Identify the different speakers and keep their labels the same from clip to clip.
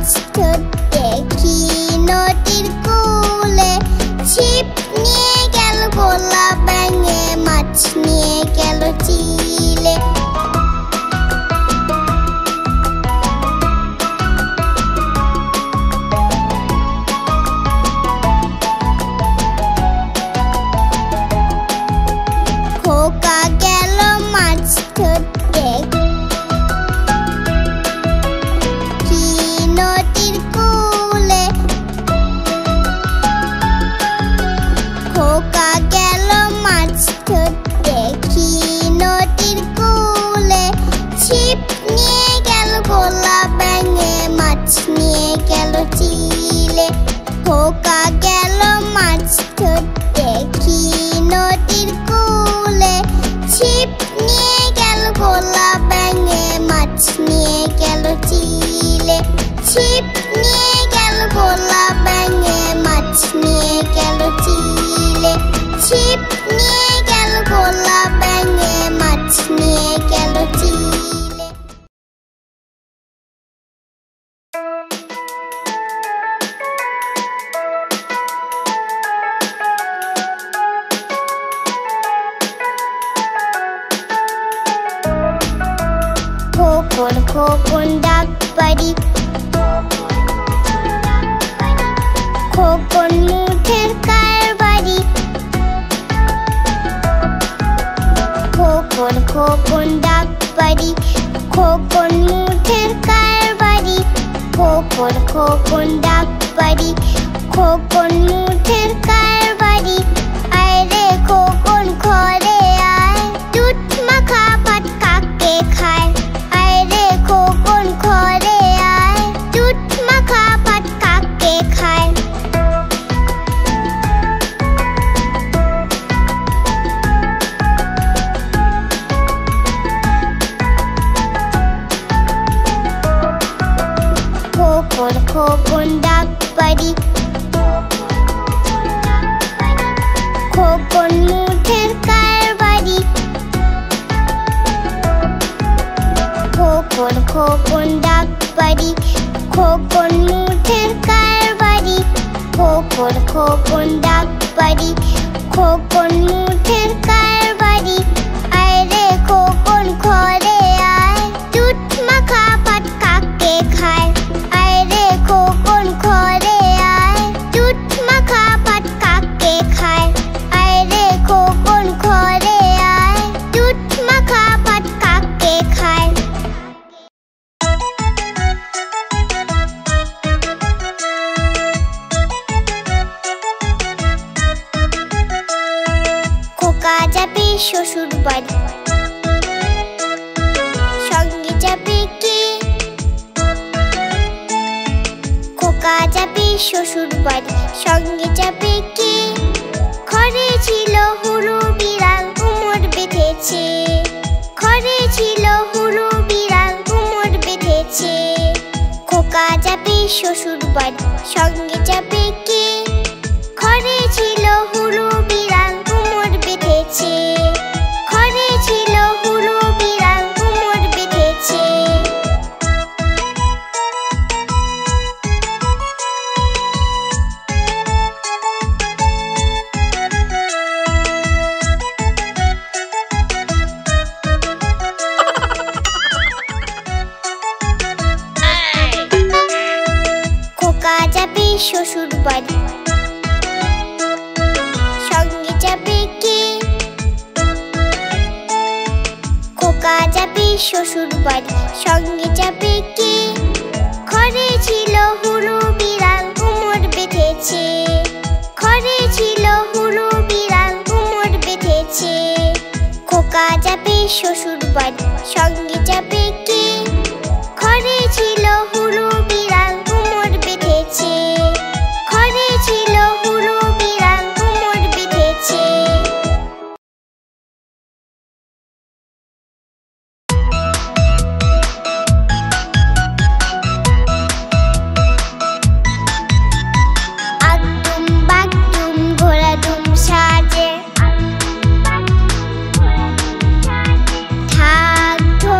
Speaker 1: মাছ ধরতে কি নদীর কূলে, ছিপ নিয়ে গেল ভোলা ব্যাঙে, মাছ নিয়ে গেল চিলে। খোকা গেল মাছ ধরতে কি নদীর কূলে, খোকা গেল মাছ ধরতে কি নদীর কূলে, ছিপ নিয়ে গেল ভোলা ব্যাঙে, মাছ নিয়ে গেল চিলে। খোকা গেল মাছ ধরতে কি নদীর কূলে, ছিপ নিয়ে গেল ভোলা ব্যাঙে, মাছ নিয়ে গেল চিলে। ছিপ নিয়ে গেল ভোলা ব্যাঙে, মাছ নিয়ে গেল চিলে। ছিপ নিয়ে গেল ভোলা ব্যাঙে, মাছ নিয়ে গেল চিলে। খোকন খোকন ডাক পারি, খোকন মুঠের কারবারি। খোকন খোকন ডাক পারি, খোকন মুঠের কারবারি। খোকন খোকন ডাক পারি, খোকন মুঠের কারবারি। আয় রে খোকন ঘরে আয়, দুধ মাখা ভাত কাকে খায়। আয় রে খোকন ঘরে আয়, দুধ মাখা ভাত কাকে খায়। খোকন খোকন ডাক পারি, খোকন মুঠের কারবারি। খোকন খোকন ডাক পারি, খোকন মুঠের কারবারি। খোকন খোকন ডাক পারি, খোকন মুঠের কারবারি। আয় রে খোকন ঘরে আয়, দুধ মাখা ভাত কাকে খায়। আয় রে খোকন ঘরে আয়, দুধ মাখা ভাত কাকে খায়। আয় রে খোকন ঘরে আয়, দুধ মাখা ভাত কাকে খায়। খোকা যাবে শ্বশুর বাড়ি, সঙ্গে যাবে কে? খোকা যাবে শ্বশুর বাড়ি, সঙ্গে যাবে কে? ঘরে ছিল হুরু বিড়াল, কোমর বেঁধেছে। ঘরে ছিল হুরু বিড়াল, কোমর বেঁধেছে। খোকা যাবে শ্বশুর বাড়ি, সঙ্গে যাবে কে? ঘরে ছিল হুরু বিড়াল, কোমর বেঁধেছে। ঘরে ছিল হুরু বিড়াল, কোমর বেঁধেছে। খোকা যাবে শ্বশুর বাড়ি, সঙ্গে যাবে কে? খোকা যাবে শ্বশুর বাড়ি, সঙ্গে যাবে কে? ঘরে ছিল হুরু বিড়াল, কোমর বেঁধেছে। ঘরে ছিল হুরু বিড়াল, কোমর বেঁধেছে। খোকা যাবে শ্বশুর বাড়ি, সঙ্গে যাবে কে? ঘরে ছিল হুরু বিড়াল, কোমর বেঁধেছে। ঘরে ছিল হুরু বিড়াল, কোমর বেঁধেছে। আগডুম বাগডুম ঘোড়া দুম সাজে, ঢাক ঢোল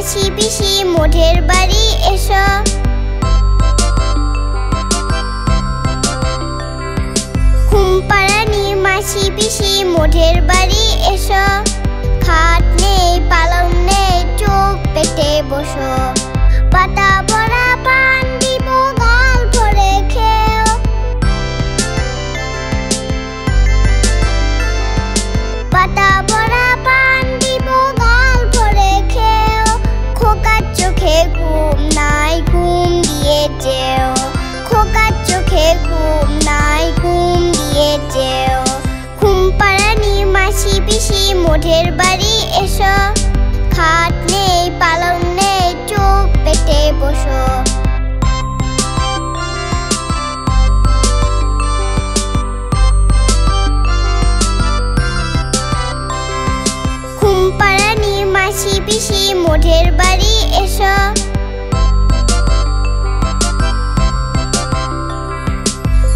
Speaker 1: মাসি পিসি মোঠের বাড়ি এসো। ঘুমপাড়ানি মাসি পিসি মোঠের বাড়ি এসো। খাট নেই পালং নেই চোখ পেটে বসো। পাতা ভরা পান দিব গাল ভরে খেও। পাতা ভরা পান দিব গাল ভরে খেও। খোকার চোখে ঘুম নাই ঘুম দিয়ে যেও। খোকার চোখে ঘুম নাই ঘুম দিয়ে যেও। ঘুমপাড়ানি মাসি পিসি মোঠের বাড়ি এসো। খাট নেই পালং নেই চোখ পেটে বসো। ঘুমপাড়ানি মাসি পিসি মোঠের বাড়ি এসো।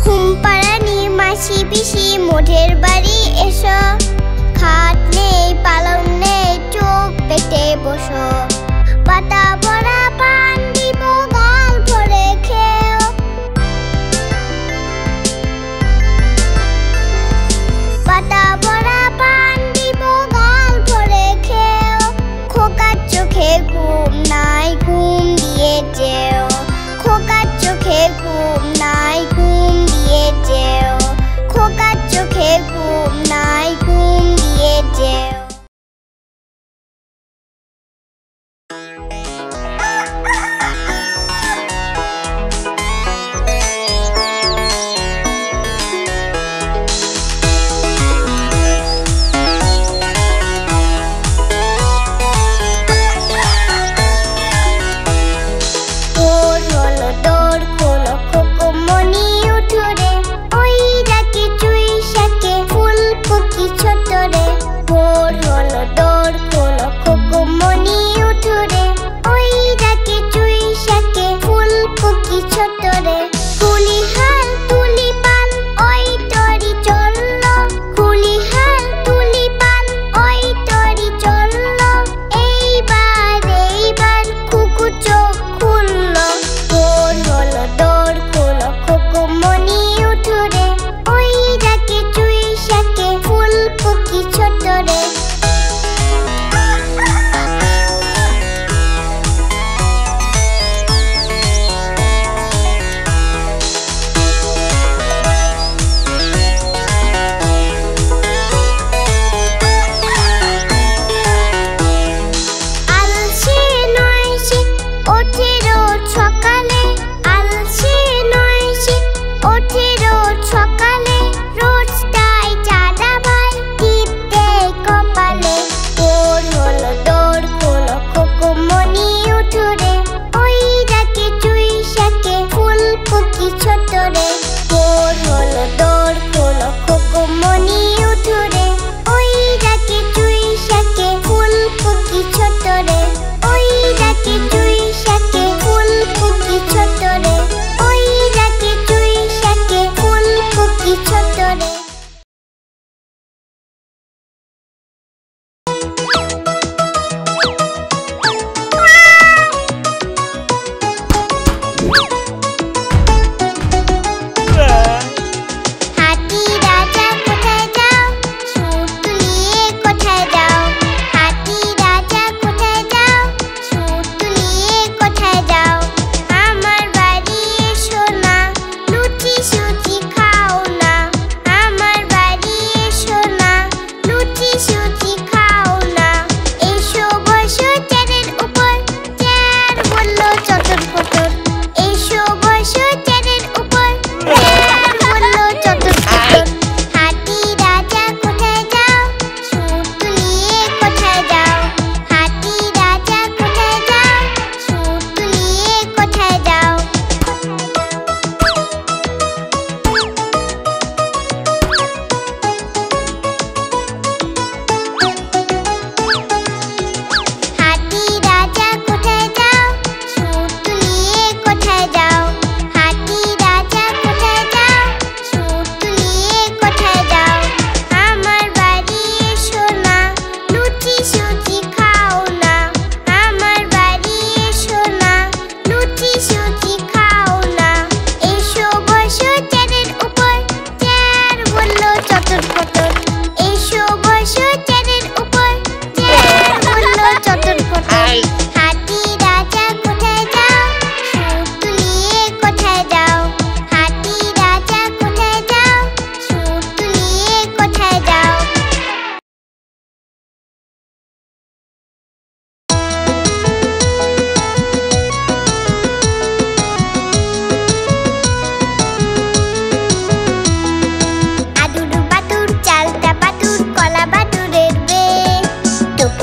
Speaker 1: ঘুমপাড়ানি মাসি পিসি মোঠের বাড়ি এসো। খাট নেই পালং নেই চোখ পেটে বসো। পাতা ভরা পান দিব গাল ভরে খেও। পাতা ভরা পান দিব গাল ভরে খেও। খোকার চোখে ঘুম নাই ঘুম দিয়ে যেও। খোকার চোখে ঘুম নাই ঘুম দিয়ে যেও। খোকার চোখে ঘুম নাই ঘুম দিয়ে যেও।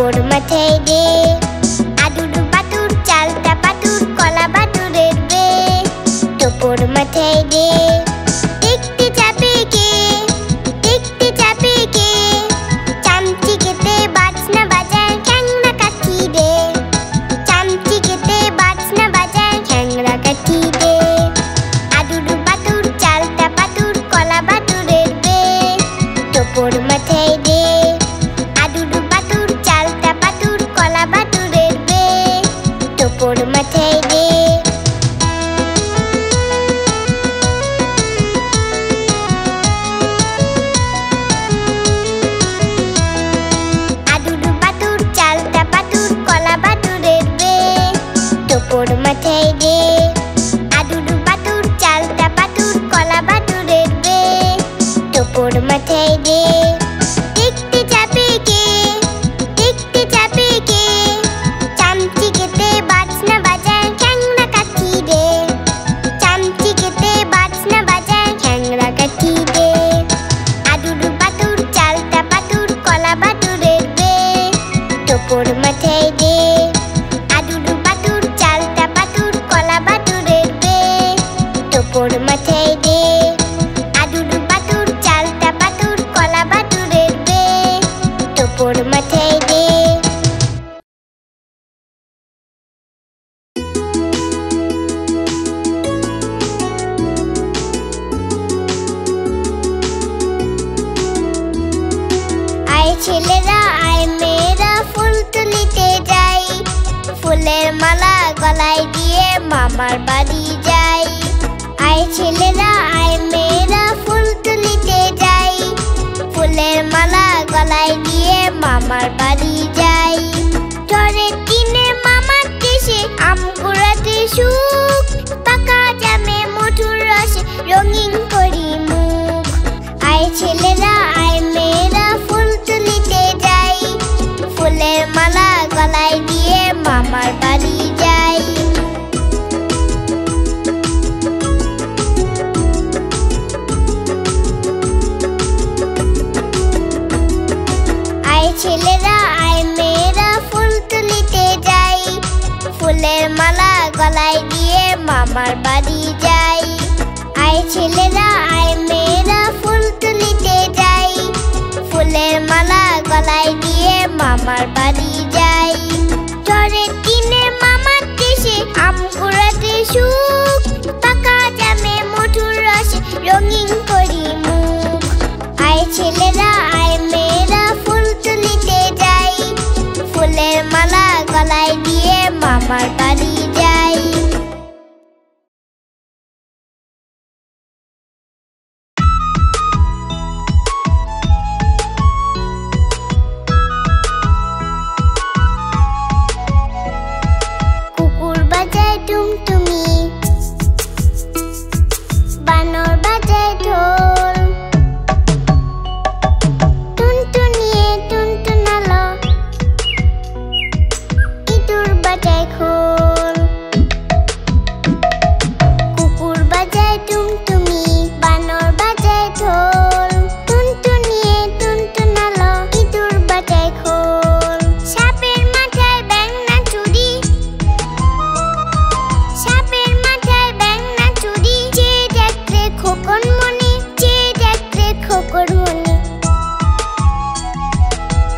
Speaker 1: টোপর মাথায় দে আদুর বাদুর চালতা বাদুর কলা বাদুরের বে টোপর মাথায় দে দেখতে যাবে কে দেখতে যাবে কে চামচি কেটে বাজনা বাজায় খ্যাংরা কাঠি দে চামচি কেটে বাজনা বাজায় খ্যাংরা কাঠি দে আদুর বাদুর চালতা বাদুর কলা বাদুরের বে টোপর মাথায় দে আদুর বাদুর চালতা বাদুর কলা বাদুরের বে টোপর মাথায় দে আদুর বাদুর চালতা বাদুর কলা বাদুরের বে টোপর মাথায় দে আদুর বাদুর চালতা বাদুর কলা বাদুরের বে টোপর মাথায় দে দেখতে যাবে কে দেখতে যাবে কে চামচি কেটে বাজনা বাজায় খ্যাংরা কাঠি দে চামচি কেটে বাজনা বাজায় খ্যাংরা কাঠি দে আদুর বাদুর চালতা বাদুর কলা বাদুরের বে টোপর মাথায় দে আদুর বাদুর চালতা বাদুর কলা বাদুরের বে টোপর মাথায় দে আদুর বাদুর চালতা বাদুর কলা বাদুরের বে টোপর মাথায় দে আয় ছেলেরা আয় মেয়েরা ফুল তুলিতে যাই ফুলের মালা গলায় দিয়ে মামার বাড়ি যাই আয় ছেলেরা আয় মেয়েরা ফুল তুলিতে যাই ফুলের মালা গলায় দিয়ে মামার বাড়ি যাই ঝড়ের দিনে মামার দেশে আম কুড়াতে সুখ পাকা জামে মধুর রসে রঙিন করি মুখ আয় ছেলেরা আয় মেয়েরা ফুল তুলিতে যাই ফুলের মালা গলায় দিয়ে মামার বাড়ি যাই আয় ছেলেরা আয় মেয়েরা ফুল তুলিতে যাই ফুলের মালা গলায় দিয়ে মামার বাড়ি যাই আয় ছেলেরা আয় মেয়েরা ফুল তুলিতে যাই ফুলের মালা গলায় দিয়ে মামার বাড়ি যাই ঝড়ের দিনে মামার দেশে আম কুড়াতে সুখ পাকা জামে মধুর রসে রঙিন করি মুখ আয় ছেলেরা আয় মেয়েরা ফুল তুলিতে যাই ফুলের মালা গলায় দিয়ে মামার বাড়ি যাই কুকুর বাজায় টুমটুমি বানর বাজায় ঢোল টুনটুনিয়ে টুনটুনালো ইঁদুর বাজায় খোল কুকুর বাজায় টুমটুমি বানর বাজায় ঢোল টুনটুনিয়ে টুনটুনালো ইঁদুর বাজায় খোল সাপের মাথায় ব্যাঙ না চুরি সাপের মাথায় ব্যাঙ না চুরি চেয়ে দেখতে খোকন মনি চেয়ে দেখতে খোকন মনি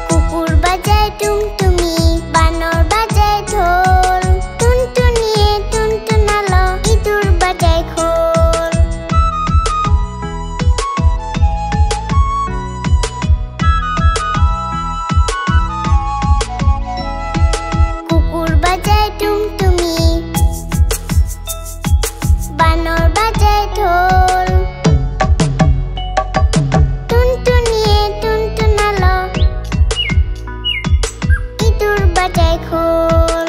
Speaker 1: কুকুর বাজায় টুমটুমি বানর বাজায় ঢোল টুনটুনিয়ে টুনটুনালো ইঁদুর বাজায় খোল কুকুর বাজায় টুমটুমি বানর বাজায় ঢোল টুনটুনিয়ে টুনটুনালো ইঁদুর বাজায় খোল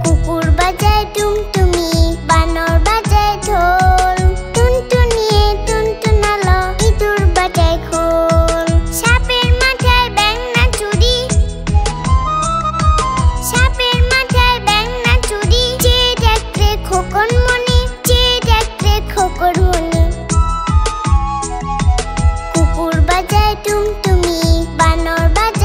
Speaker 1: কুকুর বাজায় টুমটুমি বানর বাজায় ঢোল টুনটুনিয়ে টুনটুনালো ইঁদুর বাজায় খোল সাপের মাথায় ব্যাঙ না চুরি সাপের মাথায় ব্যাঙ না চুরি চেয়ে দেখতে খোকন মনি চেয়ে দেখতে খোকন মনি কুকুর বাজায় টুমটুমি বানর বাজায়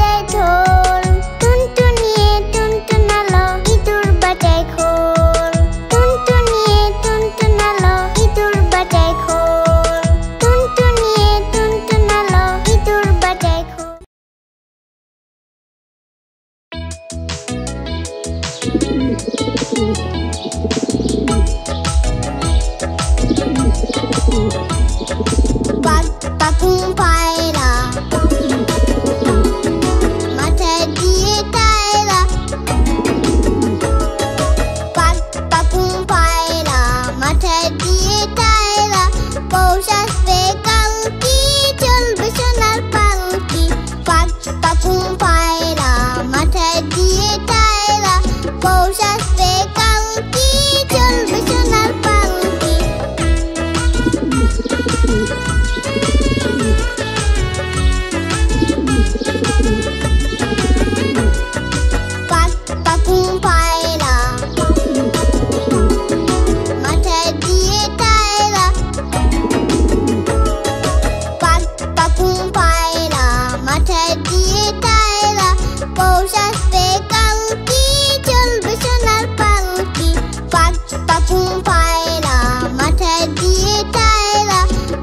Speaker 1: মাথায় দিয়ে টায়রা পৌষ আসবে কালকি চলবে সোনার পালকি পাক পাকুম পায়রা মাথায় দিয়ে টায়রা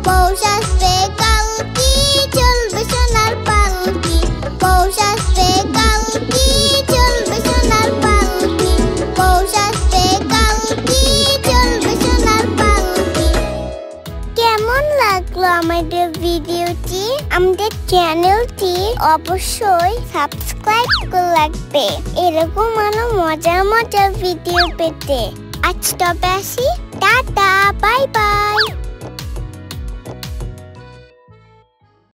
Speaker 1: পৌষ আসবে কালকি চলবে সোনার পালকি পৌষ আসবে কালকি চলবে সোনার পালকি পৌষ আসবে কালকি চলবে সোনার পালকি কেমন লাগলো আমাদের ভিডিওটি আমাদের চ্যানেলটি অবশ্যই সাবস্ক্রাইব করে রাখবে এরকম আরো মজার মজার ভিডিও পেতে আজ তবে আসি টাটা বাই বাই